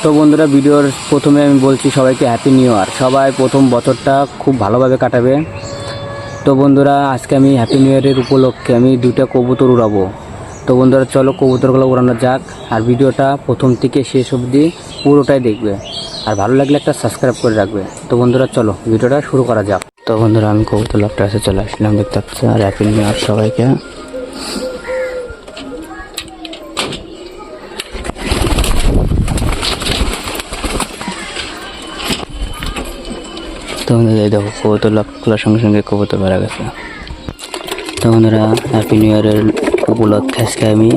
তো বন্ধুরা, ভিডিওর প্রথমে আমি বলছি সবাইকে হ্যাপি নিউ ইয়ার। সবাই প্রথম বছরটা খুব ভালোভাবে কাটাবে। তো বন্ধুরা, আজকে আমি হ্যাপি নিউ ইয়ারের উপলক্ষে আমি 2টা কবুতর উড়াবো। তো বন্ধুরা, চলো কবুতরগুলো উড়ানো যাক। আর ভিডিওটা প্রথম থেকে শেষ অবধি পুরোটাই দেখবে, আর ভালো লাগলে একটা সাবস্ক্রাইব করে রাখবে। তো বন্ধুরা, চলো ভিডিওটা শুরু করা যাক। তো বন্ধুরা, আমি কবুতর লাভটা এসে চলে আসলাম, দেখতে পাচ্ছি। আর হ্যাপি নিউ ইয়ার সবাইকে। তো বন্ধুরা, দেখো কবুতর লাভ খোলার সঙ্গে সঙ্গে কবুতর মারা গেছে। তো বন্ধুরা, হ্যাপি নিউ ইয়ারের উপলক্ষে আজকে আমি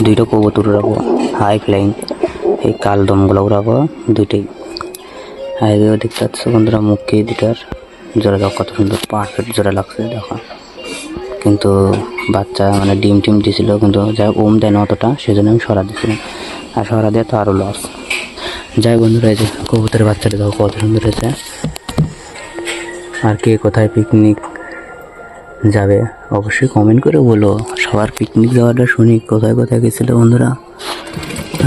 2টা কবুতর উড়াবো, হাই ফ্লাইং। এই কালদমগুলো উড়াবো দুইটাই। আর এদিকে দেখতে পাচ্ছ বন্ধুরা, মুখে দুটার জোড়া দেখো কত সুন্দর পারফেক্ট জোড়া লাগছে দেখো। কিন্তু বাচ্চা মানে ডিম টিম দিয়েছিল, কিন্তু যাই ওম দেয় না অতটা, সেজন্য আমি সরা দিয়েছিলাম। আর সরা দিয়ে তো আরও লস। যাই বন্ধুরা, এই যে কবুতরের বাচ্চাটা দেখো কত সুন্দর হয়েছে। আর কে কোথায় পিকনিক যাবে অবশ্যই কমেন্ট করে বলো। সবার পিকনিক যাওয়াটা শুনি কোথায় কোথায় গেছিলো বন্ধুরা।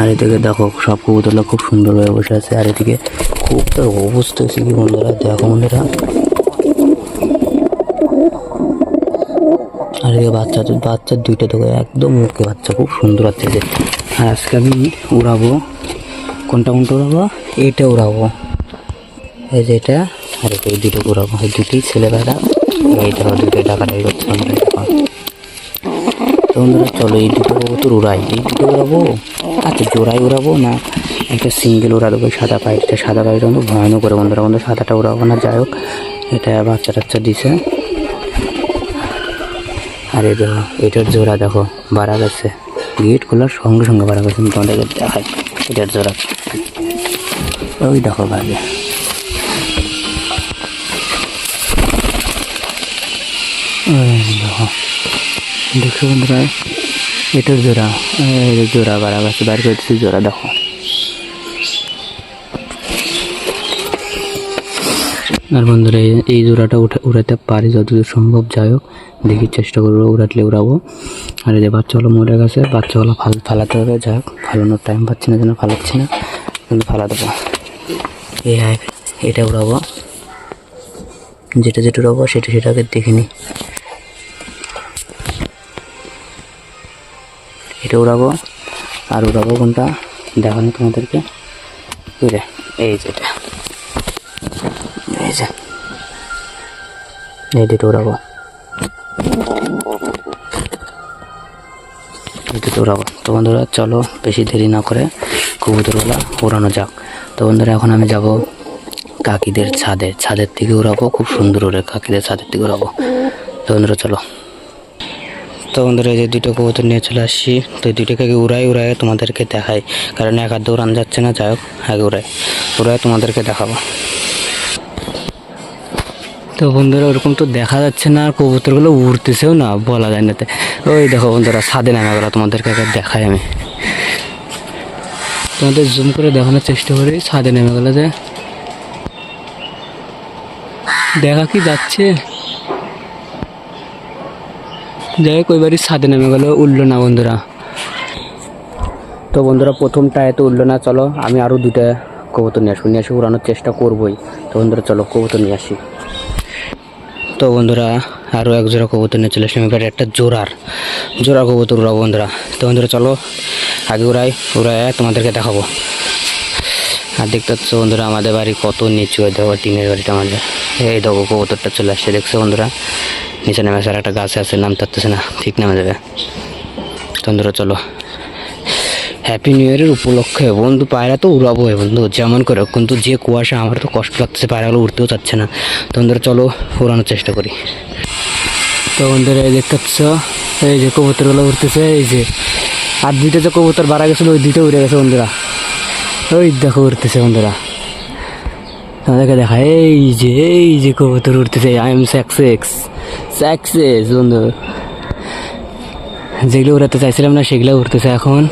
আর এদিকে দেখো সব কবুতরগুলো খুব সুন্দরভাবে বসে আছে। আর এদিকে খুব তো অবস্থা হয়েছে কি বন্ধুরা, দেখো বন্ধুরা। আর এদিকে বাচ্চার 2টা দেখো একদম মুখে বাচ্চা, খুব সুন্দর আছে যে। আর আজকে আমি উড়াবো কোনটা উড়াবো, এটা উড়াবো, এই যে এটা। আর এই 2টা উড়াবো, এই 2টি ছেলেবেলা। এই দেখো 2টা টাকাটাই করছে আমরা। তো বন্ধুরা, চলো এই 2টো কবুতর উড়াই। এই 2টো উড়াবো, আচ্ছা জোড়াই উড়াবো না একটা সিঙ্গেল উড়া দেবো। সাদা পাইপটা, সাদা পাইপটা কিন্তু ভয়ানক করে বন্ধুরা। বন্ধু সাদাটা উড়াবো না, যাই হোক এটা বাচ্চা টাচ্চা দিছে। আর এই দেখো এটার জোড়া দেখো বাড়া গেছে, গেট খোলার সঙ্গে সঙ্গে বাড়া গেছে। তোমাদেরকে দেখাই এটার জোড়া, ওই দেখো বাড়বে। দেখো দেখছো বন্ধুরা, এটার জোড়া, জোড়া বাড়া গেছে, বার করে দিচ্ছি জোড়া দেখো। আর বন্ধুরা, এই জোড়াটা উড়াতে পারি যতদূর সম্ভব, যাই হোক দেখি চেষ্টা করবো, উড়াটলে উড়াবো। আর এই যে বাচ্চাগুলো মরে গেছে, বাচ্চাগুলো ফালাতে হবে। যাই হোক ফালানোর টাইম পাচ্ছি না, যেন ফালাচ্ছি না, কিন্তু ফালা দেবো। এটা উড়াবো, যেটা উড়াবো সেটাকে দেখিনি। এটা উড়াবো, আর উড়াবো কোনটা দেখানি তোমাদেরকে। এই যেটা, এই যে এই 2টো উড়াবো, এই 2টো উড়াবো। তো বন্ধুরা, চলো বেশি দেরি না করে কবুতরগুলো উড়ানো যাক। তো বন্ধুরা, এখন আমি যাব কাকিদের ছাদের থেকে উড়াবো। খুব সুন্দর ওরে কাকিদের ছাদের থেকে উড়াবো। তো বন্ধুরা চলো। তো বন্ধুরা, এই যে 2টো কবুতর নিয়ে চলে আসছি। তো এই 2টাকে উড়াই তোমাদেরকে দেখাই, কারণ এক হাত উড়ান যাচ্ছে না। যাই হোক আগে উড়াই তোমাদেরকে দেখাবো। তো বন্ধুরা, ওরকম তো দেখা যাচ্ছে না, আর কবুতরগুলো উড়তেছেও না, বলা যায় না। ওই দেখো বন্ধুরা, ছাদে নামে গেলো, তোমাদেরকে আগে দেখাই আমি। তোমাদের জুম করে দেখানোর চেষ্টা করি। ছাদে নেমে গেলো, যে দেখা কি যাচ্ছে। যাই হোক ওইবারই ছাদে নেমে গেলো, উঠলো না বন্ধুরা। তো বন্ধুরা, প্রথমটা এত উঠলো না। চলো আমি আরও 2টা কবুতর নিয়ে আসি, উড়ানোর চেষ্টা করবোই। তো বন্ধুরা, চলো কবুতর নিয়ে আসি। তো বন্ধুরা, আরও এক জোড়া কবুতর নিয়ে চলে আসলাম। এবার একটা জোড়া কবুতর উড়াবো বন্ধুরা। তো বন্ধুরা, চলো আগে উড়াই তোমাদেরকে দেখাবো। আর দেখতে পাচ্ছ বন্ধুরা, আমাদের বাড়ি কত নিচু, দেখো টিনের বাড়িটা আমাদের। এই দেখো কবুতরটা চলে আসছে, দেখছো বন্ধুরা, নিচে নেমে আর একটা গাছে আছে, নামতে পারতেছে না, ঠিক নেমে যাবে। তো বন্ধুরা, চলো হ্যাপি নিউ ইয়ারের উপলক্ষে বন্ধু পায়রা তো উড়াবো বন্ধু যেমন করে, কিন্তু যে কুয়াশা, আমার তো কষ্ট লাগতেছে, পায়রাগুলো উঠতেও চাচ্ছে না। তো বন্ধুরা, চলো উড়ানোর চেষ্টা করি। তো বন্ধুরা, এই দেখতে পাচ্ছ এই যে কবুতরগুলো উঠতেছে, এই যে আর 2টা যে কবুতর বাড়া গেছিলো, ওই 2টা উড়ে গেছে বন্ধুরা। ওই দেখো উঠতেছে বন্ধুরা, তোমাদেরকে দেখা। এই যে কবুতর উঠতেছে, আই এম সাকসেস বন্ধু। যেগুলো উড়াতে চাইছিলাম না সেগুলো উঠতেছে এখন,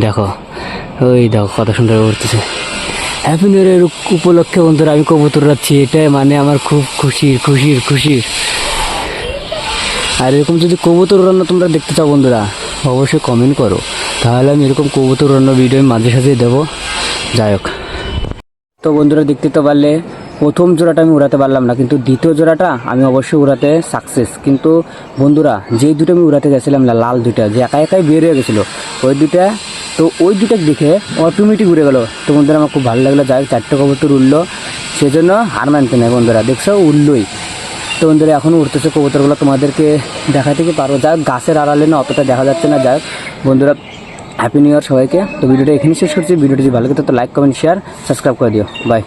দেখো ওই দেখো কত সুন্দর উঠতেছে। হ্যাপি নিউ ইয়ারের উপলক্ষে বন্ধুরা আমি কবুতর উড়াচ্ছি, এটাই মানে আমার খুব খুশির। আর এরকম যদি কবুতর উড়ানো তোমরা দেখতে চাও বন্ধুরা, অবশ্যই কমেন্ট করো, তাহলে আমি এরকম কবুতর উড়ানো ভিডিও মাঝে সাঝে দেবো। যাই হোক, তো বন্ধুরা দেখতে তো পারলে প্রথম জোড়াটা আমি উড়াতে পারলাম না, কিন্তু দ্বিতীয় জোড়াটা আমি অবশ্যই উড়াতে সাকসেস। কিন্তু বন্ধুরা যেই দুটো আমি উড়াতে গেছিলাম না, লাল দুটা যে একা একাই বের হয়ে গেছিলো ওই দুটা, তো ওই দুটা দেখে অটোমেটিক উড়ে গেলো। তো বন্ধুরা আমার খুব ভালো লাগলো, যাই হোক 4টে কবুতর উঠলো, সেজন্য হার মানতে নেই বন্ধুরা, দেখছো উঠলোই। তো বন্ধুরা এখনও উঠতেছে কবুতরগুলো, তোমাদেরকে দেখাতে কি পারবো, যাই হোক গাছের আড়ালে না অতটা দেখা যাচ্ছে না। যাই হোক বন্ধুরা, হ্যাপি নিউ ইয়ার সবাইকে। তো ভিডিওটা এখানে শেষ করছি। ভিডিওটি যদি ভালো লাগে তো লাইক কমেন্ট শেয়ার সাবস্ক্রাইব করে দিও। বাই।